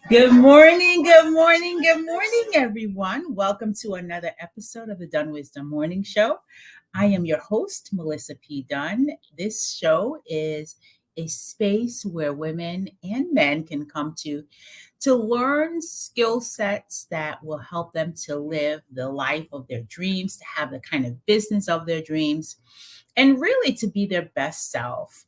Good morning, good morning, good morning, everyone. Welcome to another episode of the Dunn Wisdom Morning Show. I am your host, Melissa P. Dunn. This show is a space where women and men can come to learn skill sets that will help them to live the life of their dreams, to have the kind of business of their dreams, and really to be their best self.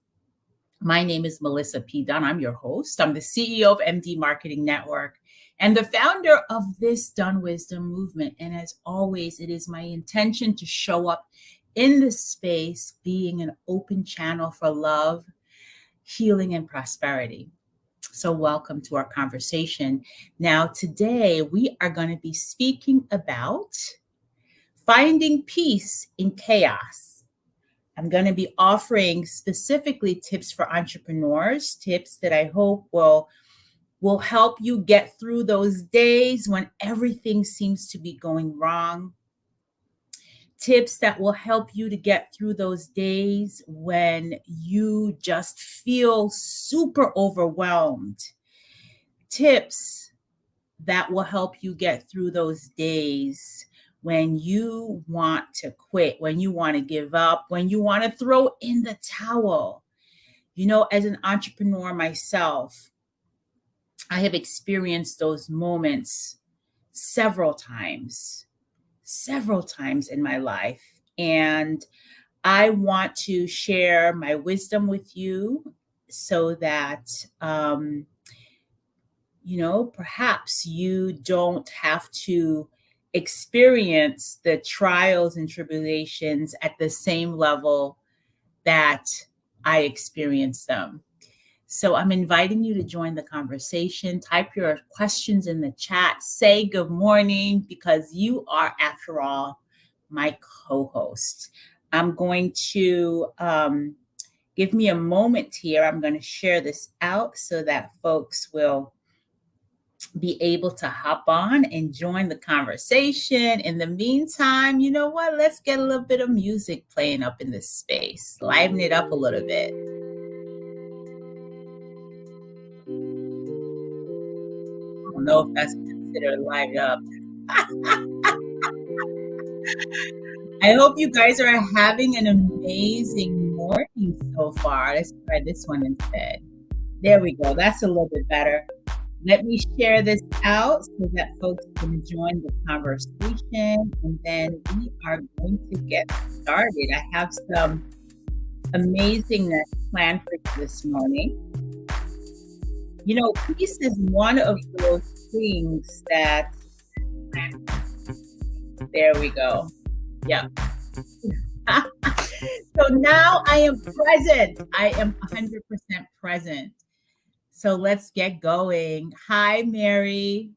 My name is Melissa P. Dunn. I'm your host. I'm the CEO of MD Marketing Network and the founder of this Dunn Wisdom movement. And as always, it is my intention to show up in this space being an open channel for love, healing, and prosperity. So welcome to our conversation. Now, today we are going to be speaking about finding peace in chaos. I'm going to be offering specifically tips for entrepreneurs, tips that I hope will help you get through those days when everything seems to be going wrong. Tips that will help you to get through those days when you just feel super overwhelmed. Tips that will help you get through those days when you want to quit, when you want to give up, when you want to throw in the towel. You know, as an entrepreneur myself, I have experienced those moments several times in my life. And I want to share my wisdom with you so that, perhaps you don't have to experience the trials and tribulations at the same level that I experienced them. So I'm inviting you to join the conversation. Type your questions in the chat. Say good morning because you are, after all, my co-host. I'm going to give me a moment here. I'm going to share this out so that folks will be able to hop on and join the conversation. In the meantime, you know what? Let's get a little bit of music playing up in this space. Liven it up a little bit. I don't know if that's considered liven up. I hope you guys are having an amazing morning so far. Let's try this one instead. There we go. That's a little bit better. Let me share this out so that folks can join the conversation, and then we are going to get started. I have some amazingness planned for you this morning. You know, peace is one of those things that, there we go. Yeah. So now I am present. I am 100% present. So let's get going. Hi, Mary.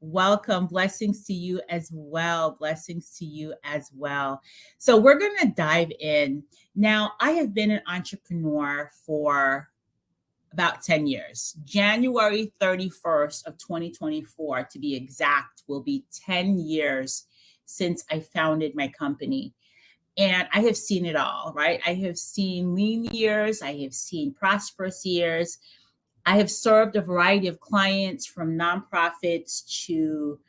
Welcome. Blessings to you as well. Blessings to you as well. So we're going to dive in. Now, I have been an entrepreneur for about 10 years. January 31st of 2024, to be exact, will be 10 years since I founded my company. And I have seen it all, right? I have seen lean years. I have seen prosperous years. I have served a variety of clients, from nonprofits to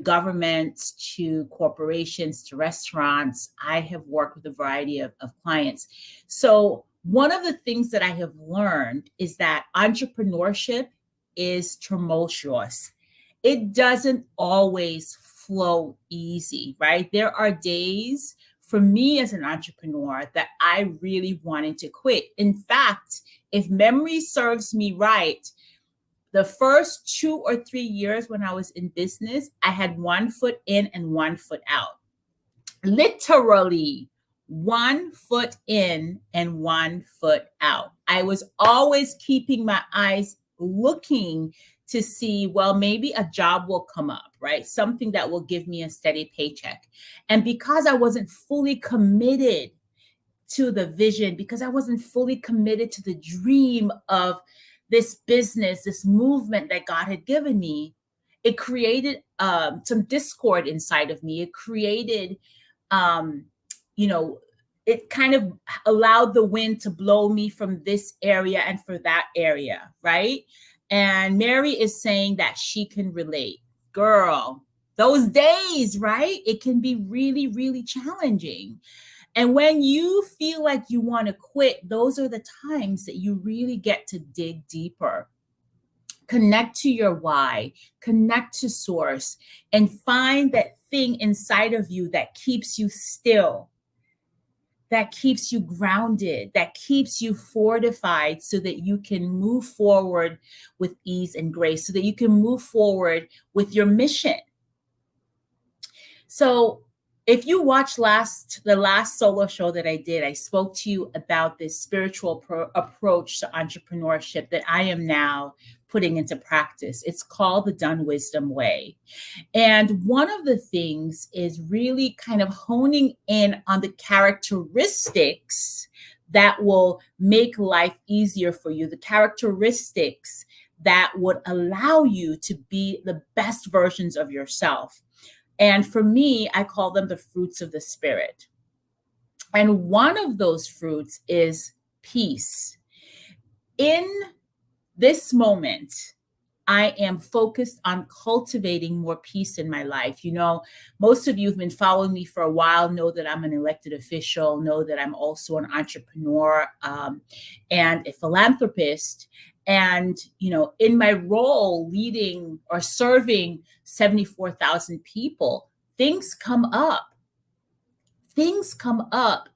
governments, to corporations, to restaurants. I have worked with a variety of clients. So one of the things that I have learned is that entrepreneurship is tumultuous. It doesn't always flow easy, right? There are days for me as an entrepreneur that I really wanted to quit. In fact, if memory serves me right, the first 2 or 3 years when I was in business, I had 1 foot in and 1 foot out. Literally 1 foot in and 1 foot out. I was always keeping my eyes looking to see, well, maybe a job will come up, right? Something that will give me a steady paycheck. And because I wasn't fully committed to the vision, because I wasn't fully committed to the dream of this business, this movement that God had given me, it created some discord inside of me. It created, it kind of allowed the wind to blow me from this area and for that area, right? And Mary is saying that she can relate. Girl, those days, right? It can be really, really challenging. And when you feel like you want to quit, those are the times that you really get to dig deeper. Connect to your why, connect to source, and find that thing inside of you that keeps you still, that keeps you grounded, that keeps you fortified so that you can move forward with ease and grace, so that you can move forward with your mission. So if you watched the last solo show that I did, I spoke to you about this spiritual approach to entrepreneurship that I am now putting into practice. It's called the Dunn Wisdom Way. And one of the things is really kind of honing in on the characteristics that will make life easier for you, the characteristics that would allow you to be the best versions of yourself. And for me, I call them the fruits of the spirit. And one of those fruits is peace. In this moment, I am focused on cultivating more peace in my life. You know, most of you who've been following me for a while know that I'm an elected official, know that I'm also an entrepreneur and a philanthropist. And, you know, in my role leading or serving 74,000 people, things come up. Things come up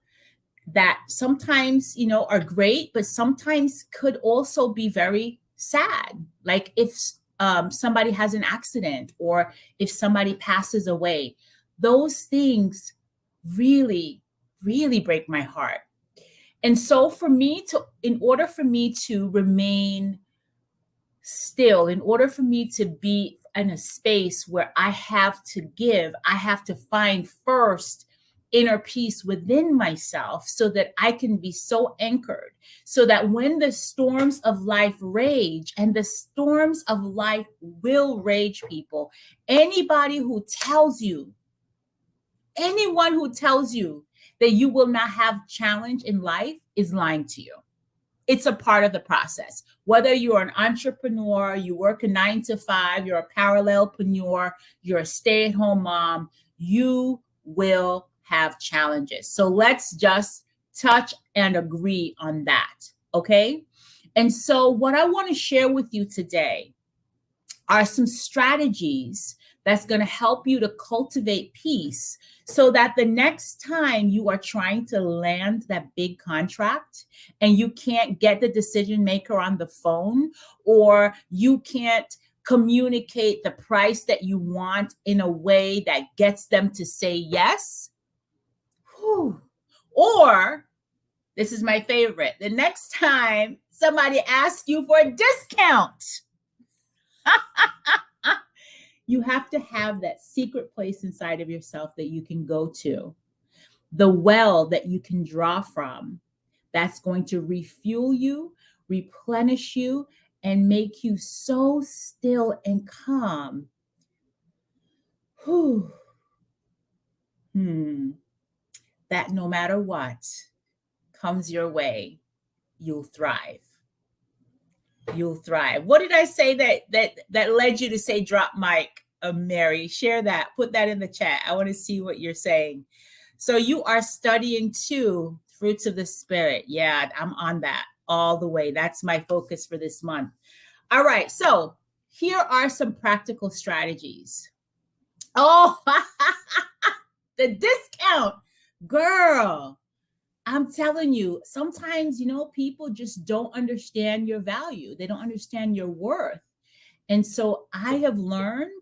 that sometimes, you know, are great, but sometimes could also be very sad. Like if somebody has an accident or if somebody passes away, those things really, really break my heart. And so in order for me to remain still, in order for me to be in a space where I have to give, I have to find first inner peace within myself so that I can be so anchored, so that when the storms of life rage, and the storms of life will rage, people, anyone who tells you that you will not have challenge in life is lying to you. It's a part of the process. Whether you're an entrepreneur, you work a 9 to 5, you're a parallelpreneur, you're a stay-at-home mom, you will have challenges. So let's just touch and agree on that, okay? And so what I want to share with you today are some strategies that's going to help you to cultivate peace so that the next time you are trying to land that big contract and you can't get the decision maker on the phone, or you can't communicate the price that you want in a way that gets them to say yes, or this is my favorite, the next time somebody asks you for a discount. You have to have that secret place inside of yourself that you can go to, the well that you can draw from, that's going to refuel you, replenish you, and make you so still and calm. That no matter what comes your way, you'll thrive. You'll thrive. What did I say that led you to say drop mic, Mary? Share that. Put that in the chat. I want to see what you're saying. So you are studying too, fruits of the spirit. Yeah, I'm on that all the way. That's my focus for this month. All right. So here are some practical strategies. Oh, the discount, girl. I'm telling you, sometimes, you know, people just don't understand your value. They don't understand your worth. And so I have learned,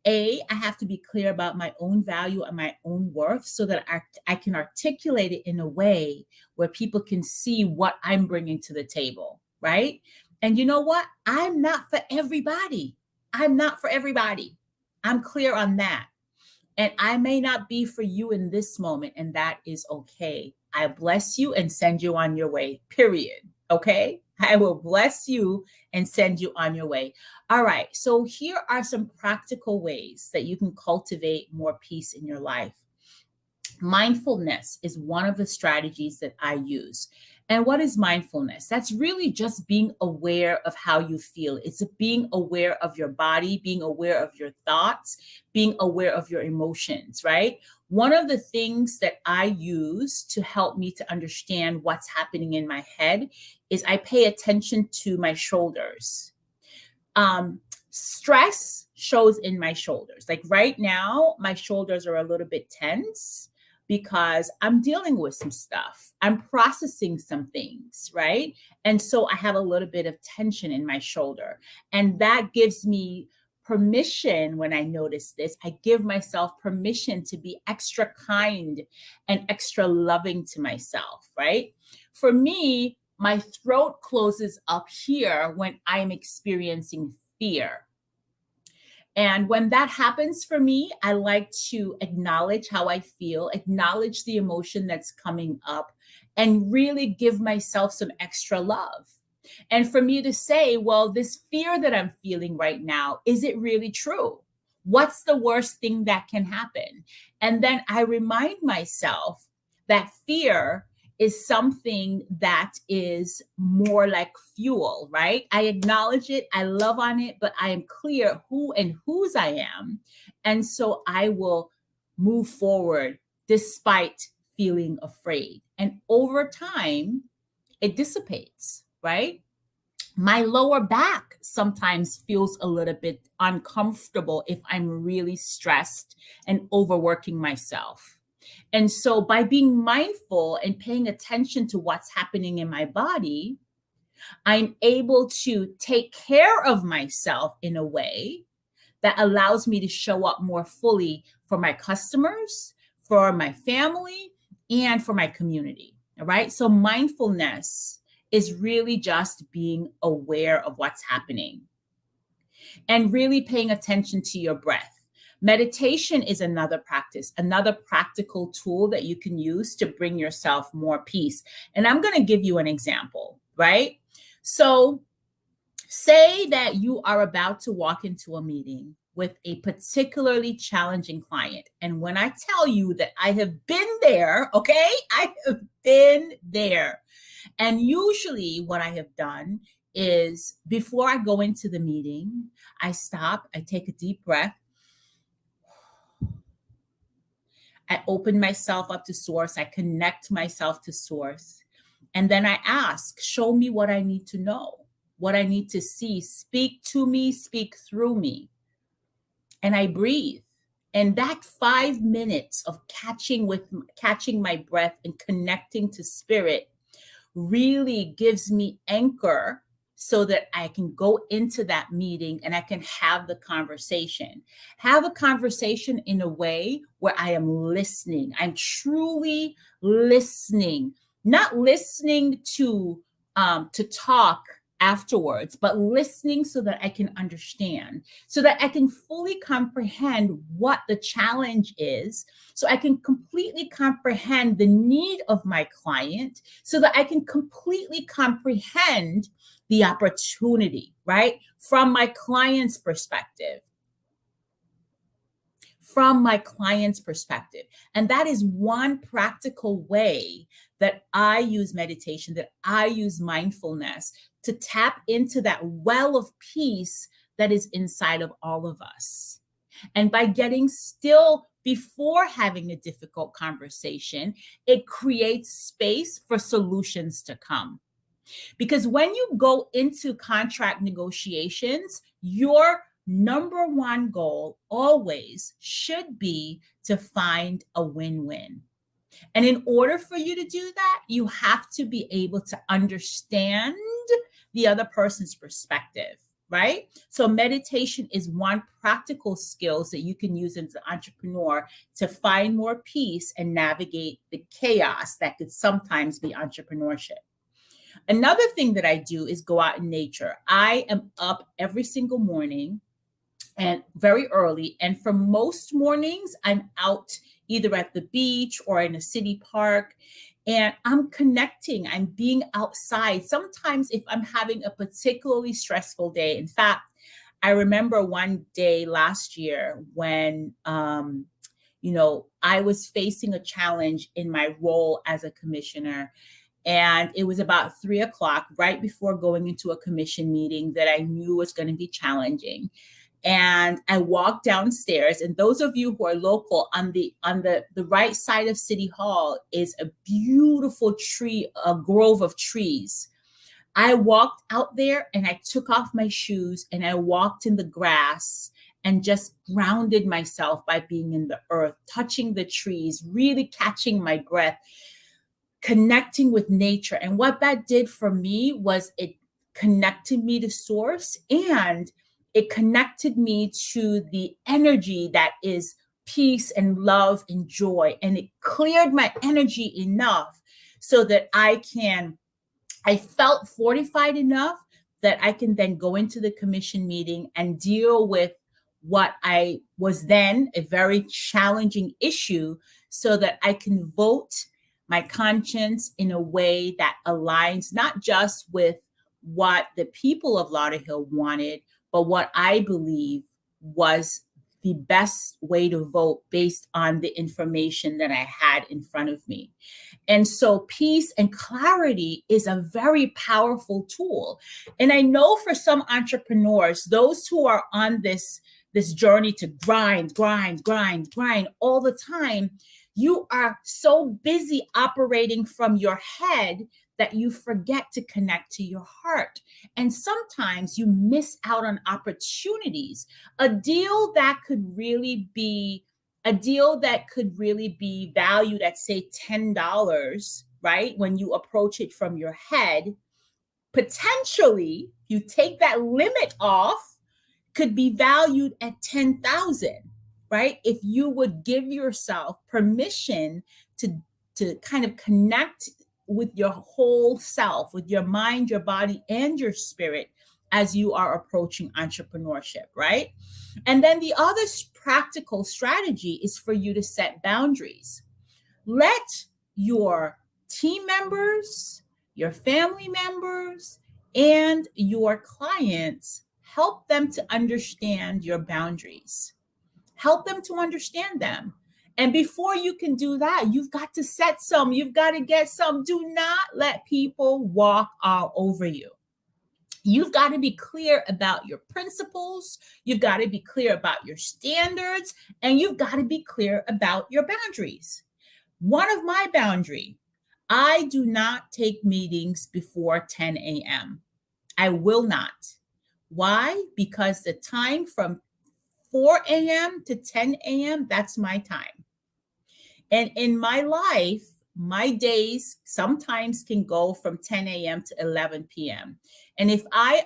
I have to be clear about my own value and my own worth so that I can articulate it in a way where people can see what I'm bringing to the table, right? And you know what? I'm not for everybody. I'm not for everybody. I'm clear on that. And I may not be for you in this moment, and that is okay. I bless you and send you on your way, period. Okay? I will bless you and send you on your way. All right. So here are some practical ways that you can cultivate more peace in your life. Mindfulness is one of the strategies that I use. And what is mindfulness? That's really just being aware of how you feel. It's being aware of your body, being aware of your thoughts, being aware of your emotions, right? One of the things that I use to help me to understand what's happening in my head is I pay attention to my shoulders. Stress shows in my shoulders. Like right now, my shoulders are a little bit tense because I'm dealing with some stuff. I'm processing some things, right? And so I have a little bit of tension in my shoulder. And that gives me permission when I notice this. I give myself permission to be extra kind and extra loving to myself, right? For me, my throat closes up here when I'm experiencing fear. And when that happens for me, I like to acknowledge how I feel, acknowledge the emotion that's coming up, and really give myself some extra love. And for me to say, well, this fear that I'm feeling right now, is it really true? What's the worst thing that can happen? And then I remind myself that fear is something that is more like fuel, right? I acknowledge it, I love on it, but I am clear who and whose I am. And so I will move forward despite feeling afraid. And over time, it dissipates, right? My lower back sometimes feels a little bit uncomfortable if I'm really stressed and overworking myself. And so, by being mindful and paying attention to what's happening in my body, I'm able to take care of myself in a way that allows me to show up more fully for my customers, for my family, and for my community. All right. So, mindfulness is really just being aware of what's happening and really paying attention to your breath. Meditation is another practice, another practical tool that you can use to bring yourself more peace. And I'm going to give you an example, right? So, say that you are about to walk into a meeting with a particularly challenging client. And when I tell you that I have been there, okay, I have been there. And usually, what I have done is before I go into the meeting, I stop, I take a deep breath, I open myself up to source, I connect myself to source. And then I ask, show me what I need to know, what I need to see. Speak to me, speak through me. And I breathe. And that 5 minutes of catching my breath and connecting to spirit really gives me anchor so that I can go into that meeting and I can have the conversation. Have a conversation in a way where I am listening. I'm truly listening, not listening to talk afterwards, but listening so that I can understand, so that I can fully comprehend what the challenge is, so I can completely comprehend the need of my client, so that I can completely comprehend the opportunity, right? From my client's perspective. From my client's perspective. And that is one practical way that I use meditation, that I use mindfulness to tap into that well of peace that is inside of all of us. And by getting still before having a difficult conversation, it creates space for solutions to come. Because when you go into contract negotiations, your number one goal always should be to find a win-win. And in order for you to do that, you have to be able to understand the other person's perspective, right? So meditation is one practical skills that you can use as an entrepreneur to find more peace and navigate the chaos that could sometimes be entrepreneurship. Another thing that I do is go out in nature. I am up every single morning and very early. And for most mornings, I'm out either at the beach or in a city park. And I'm connecting, I'm being outside. Sometimes, if I'm having a particularly stressful day, in fact, I remember one day last year when I was facing a challenge in my role as a commissioner. And it was about 3 o'clock, right before going into a commission meeting, that I knew was going to be challenging. And I walked downstairs, and those of you who are local, on the right side of City Hall is a beautiful tree, a grove of trees. I walked out there and I took off my shoes and I walked in the grass and just grounded myself by being in the earth, touching the trees, really catching my breath, connecting with nature. And what that did for me was it connected me to source, and it connected me to the energy that is peace and love and joy. And it cleared my energy enough so that I felt fortified enough that I can then go into the commission meeting and deal with what I was then a very challenging issue, so that I can vote my conscience in a way that aligns not just with what the people of Lauderhill wanted, but what I believe was the best way to vote based on the information that I had in front of me. And so peace and clarity is a very powerful tool. And I know for some entrepreneurs, those who are on this journey to grind all the time, you are so busy operating from your head that you forget to connect to your heart. And sometimes you miss out on opportunities. A deal that could really be valued at, say, $10, right? When you approach it from your head, potentially, you take that limit off, could be valued at 10,000, right? If you would give yourself permission to kind of connect with your whole self, with your mind, your body, and your spirit as you are approaching entrepreneurship, right? And then the other practical strategy is for you to set boundaries. Let your team members, your family members, and your clients help them to understand your boundaries. Help them to understand them. And before you can do that, you've got to set some, you've got to get some. Do not let people walk all over you. You've got to be clear about your principles. You've got to be clear about your standards, and you've got to be clear about your boundaries. One of my boundaries, I do not take meetings before 10 a.m. I will not. Why? Because the time from 4 a.m. to 10 a.m., that's my time. And in my life, my days sometimes can go from 10 a.m. to 11 p.m. And if I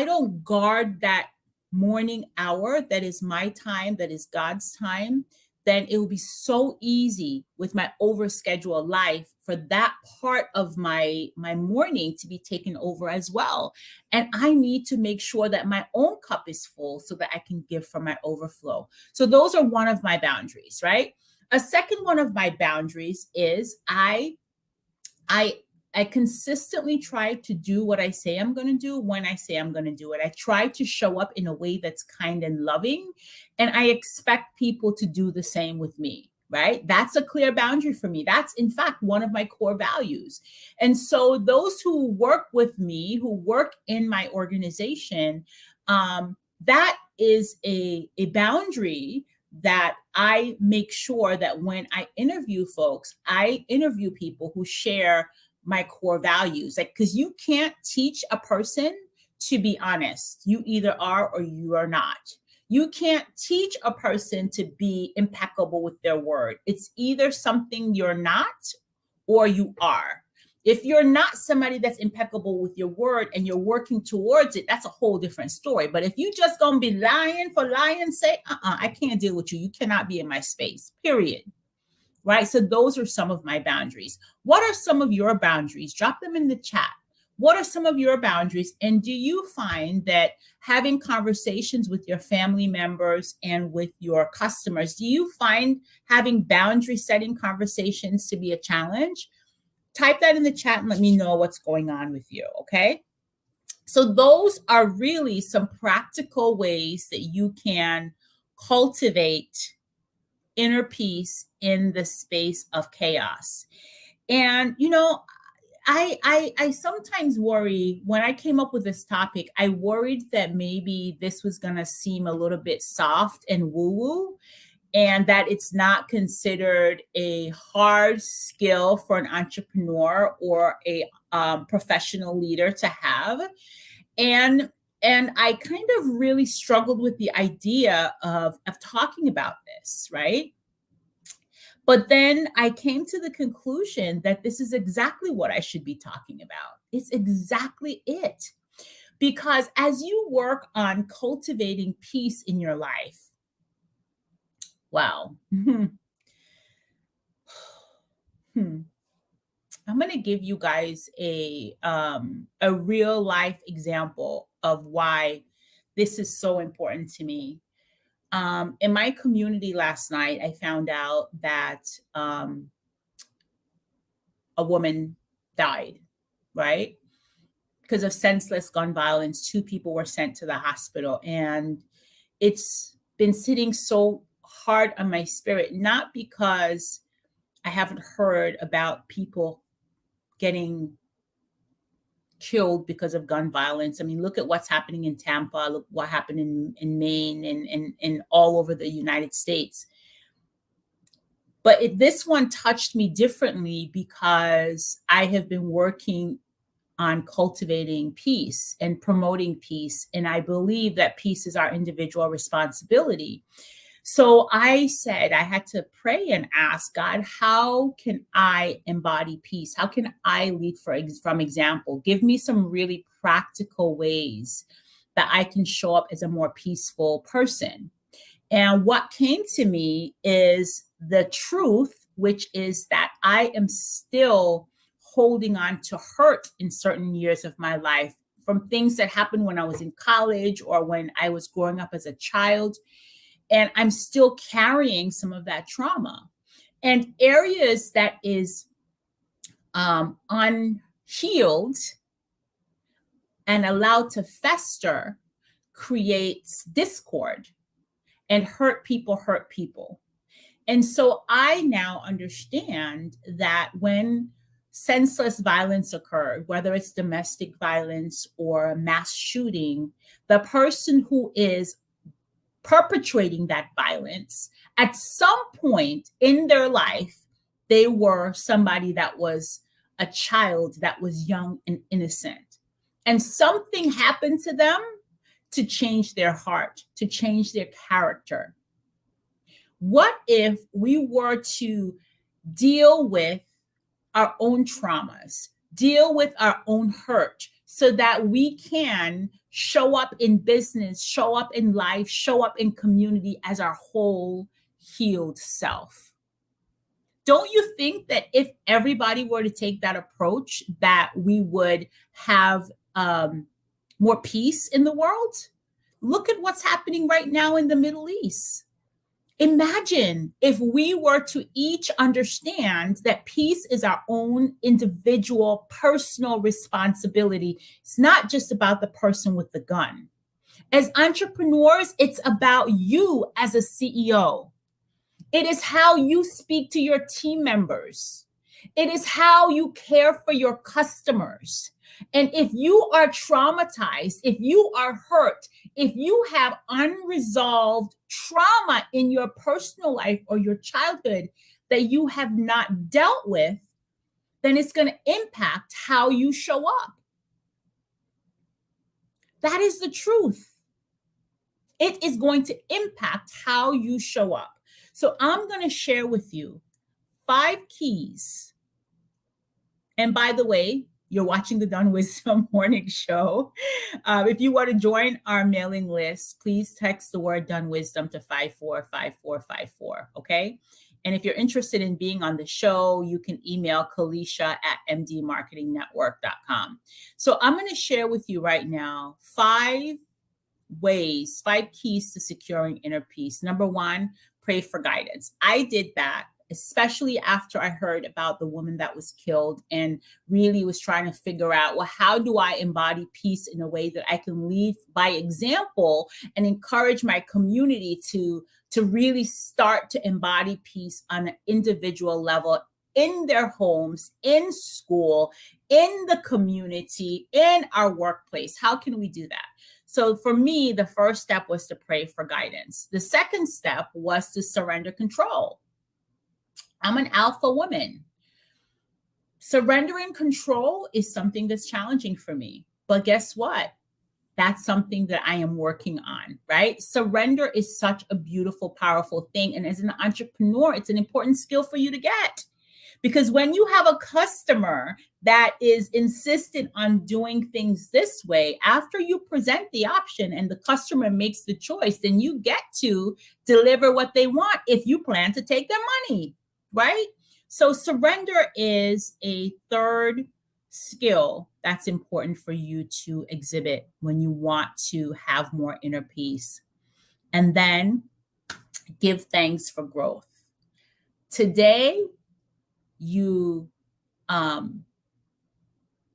don't guard that morning hour, that is my time, that is God's time, then it will be so easy with my overscheduled life for that part of my morning to be taken over as well. And I need to make sure that my own cup is full so that I can give from my overflow. So those are one of my boundaries, right? A second one of my boundaries is I consistently try to do what I say I'm going to do when I say I'm going to do it. I try to show up in a way that's kind and loving, and I expect people to do the same with me, right? That's a clear boundary for me. That's, in fact, one of my core values. And so those who work with me, who work in my organization, that is a boundary that I make sure that when I interview folks, I interview people who share my core values. Like, because you can't teach a person to be honest. You either are or you are not. You can't teach a person to be impeccable with their word. It's either something you're not or you are. If you're not somebody that's impeccable with your word and you're working towards it, that's a whole different story. But if you just gonna be lying for lying's sake, I can't deal with you. You cannot be in my space, period. Right? So those are some of my boundaries. What are some of your boundaries? Drop them in the chat. What are some of your boundaries? And do you find that having conversations with your family members and with your customers, do you find having boundary setting conversations to be a challenge? Type that in the chat and let me know what's going on with you, okay? So those are really some practical ways that you can cultivate inner peace in the space of chaos. And I sometimes worry when I came up with this topic, I worried that maybe this was going to seem a little bit soft and woo woo, and that it's not considered a hard skill for an entrepreneur or a professional leader to have. And I kind of really struggled with the idea of talking about this, right? But then I came to the conclusion that this is exactly what I should be talking about. It's exactly it. Because as you work on cultivating peace in your life, wow. I'm going to give you guys a real life example of why this is so important to me. In my community last night, I found out that a woman died, right? Because of senseless gun violence. 2 people were sent to the hospital. And it's been sitting so hard on my spirit, not because I haven't heard about people getting killed because of gun violence. I mean, look at what's happening in Tampa, look what happened in Maine and all over the United States. But this one touched me differently because I have been working on cultivating peace and promoting peace. And I believe that peace is our individual responsibility. So I said I had to pray and ask God, how can I embody peace? How can I lead from example? Give me some really practical ways that I can show up as a more peaceful person. And what came to me is the truth, which is that I am still holding on to hurt in certain years of my life from things that happened when I was in college or when I was growing up as a child. And I'm still carrying some of that trauma. And areas that is unhealed and allowed to fester creates discord, and hurt people. And so I now understand that when senseless violence occurred, whether it's domestic violence or mass shooting, the person who is perpetrating that violence, at some point in their life, they were somebody that was a child that was young and innocent. And something happened to them to change their heart, to change their character. What if we were to deal with our own traumas, deal with our own hurt, so that we can show up in business, show up in life, show up in community as our whole healed self? Don't you think that if everybody were to take that approach, that we would have more peace in the world? Look at what's happening right now in the Middle East. Imagine if we were to each understand that peace is our own individual, personal responsibility. It's not just about the person with the gun. As entrepreneurs, it's about you as a CEO. It is how you speak to your team members. It is how you care for your customers. And if you are traumatized, if you are hurt, if you have unresolved trauma in your personal life or your childhood that you have not dealt with, then it's going to impact how you show up. That is the truth. It is going to impact how you show up. So I'm going to share with you 5 keys. And by the way, you're watching the Dunn Wisdom Morning Show. If you want to join our mailing list, please text the word Dunn Wisdom to 545454, okay? And if you're interested in being on the show, you can email Kalisha@mdmarketingnetwork.com. So I'm going to share with you right now 5 keys to securing inner peace. Number 1, pray for guidance. I did that especially after I heard about the woman that was killed and really was trying to figure out, well, how do I embody peace in a way that I can lead by example and encourage my community to really start to embody peace on an individual level in their homes, in school, in the community, in our workplace. How can we do that? So for me, the first step was to pray for guidance. The second step was to surrender control. I'm an alpha woman. Surrendering control is something that's challenging for me. But guess what? That's something that I am working on, right? Surrender is such a beautiful, powerful thing. And as an entrepreneur, it's an important skill for you to get. Because when you have a customer that is insistent on doing things this way, after you present the option and the customer makes the choice, then you get to deliver what they want if you plan to take their money, right? So surrender is a third skill that's important for you to exhibit when you want to have more inner peace. And then give thanks for growth. Today, you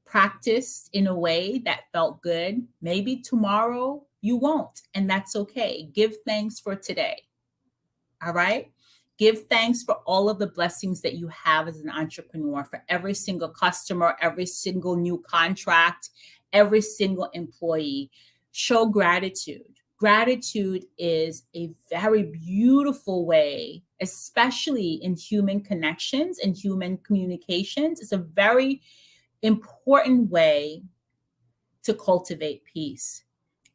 practiced in a way that felt good. Maybe tomorrow you won't, and that's okay. Give thanks for today. All right. Give thanks for all of the blessings that you have as an entrepreneur, for every single customer, every single new contract, every single employee. Show gratitude. Gratitude is a very beautiful way, especially in human connections and human communications. It's a very important way to cultivate peace.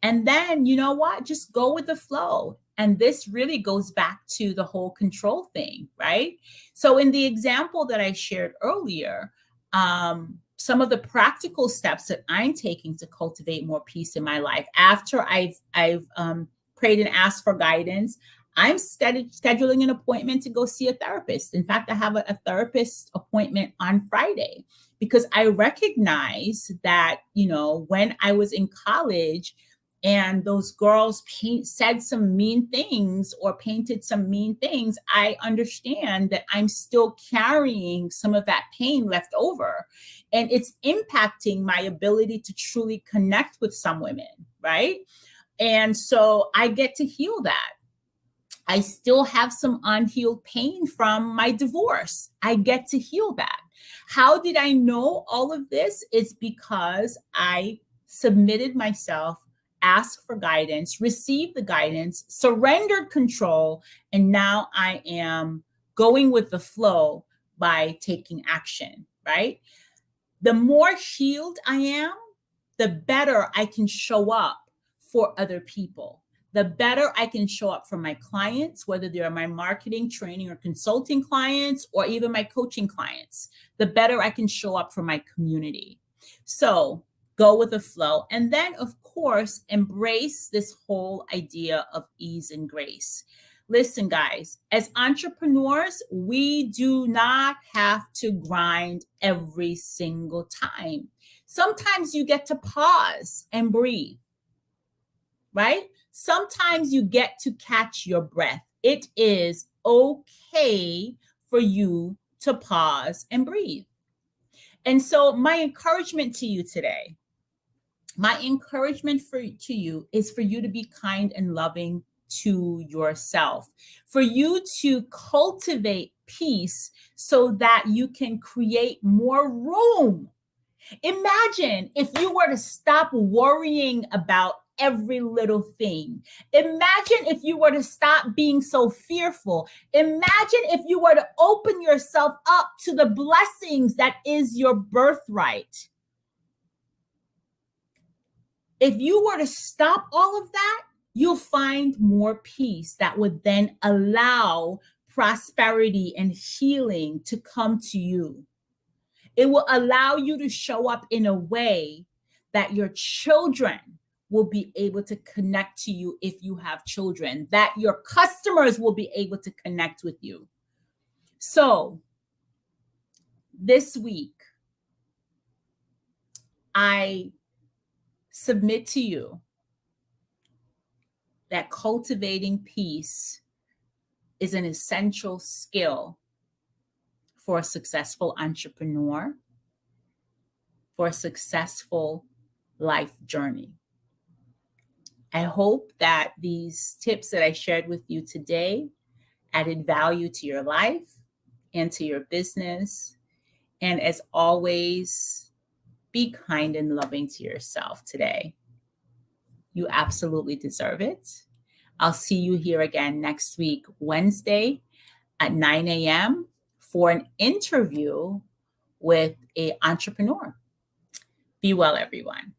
And then, you know what? Just go with the flow. And this really goes back to the whole control thing, right? So, in the example that I shared earlier, some of the practical steps that I'm taking to cultivate more peace in my life after I've prayed and asked for guidance, I'm scheduling an appointment to go see a therapist. In fact, I have a therapist appointment on Friday because I recognize that, when I was in college, and those girls said some mean things or painted some mean things, I understand that I'm still carrying some of that pain left over. And it's impacting my ability to truly connect with some women, right? And so I get to heal that. I still have some unhealed pain from my divorce. I get to heal that. How did I know all of this? It's because I submitted myself, asked for guidance, received the guidance, surrendered control, and now I am going with the flow by taking action, right? The more healed I am, the better I can show up for other people. The better I can show up for my clients, whether they're my marketing, training, or consulting clients, or even my coaching clients, the better I can show up for my community. So go with the flow. And then, of course, embrace this whole idea of ease and grace. Listen, guys, as entrepreneurs, we do not have to grind every single time. Sometimes you get to pause and breathe, right? Sometimes you get to catch your breath. It is okay for you to pause and breathe. And so my encouragement to you today, to you is for you to be kind and loving to yourself, for you to cultivate peace so that you can create more room. Imagine if you were to stop worrying about every little thing. Imagine if you were to stop being so fearful. Imagine if you were to open yourself up to the blessings that is your birthright. If you were to stop all of that, you'll find more peace that would then allow prosperity and healing to come to you. It will allow you to show up in a way that your children will be able to connect to you if you have children, that your customers will be able to connect with you. So this week, I submit to you that cultivating peace is an essential skill for a successful entrepreneur, for a successful life journey. I hope that these tips that I shared with you today added value to your life and to your business. And as always, be kind and loving to yourself today. You absolutely deserve it. I'll see you here again next week, Wednesday at 9 a.m. for an interview with an entrepreneur. Be well, everyone.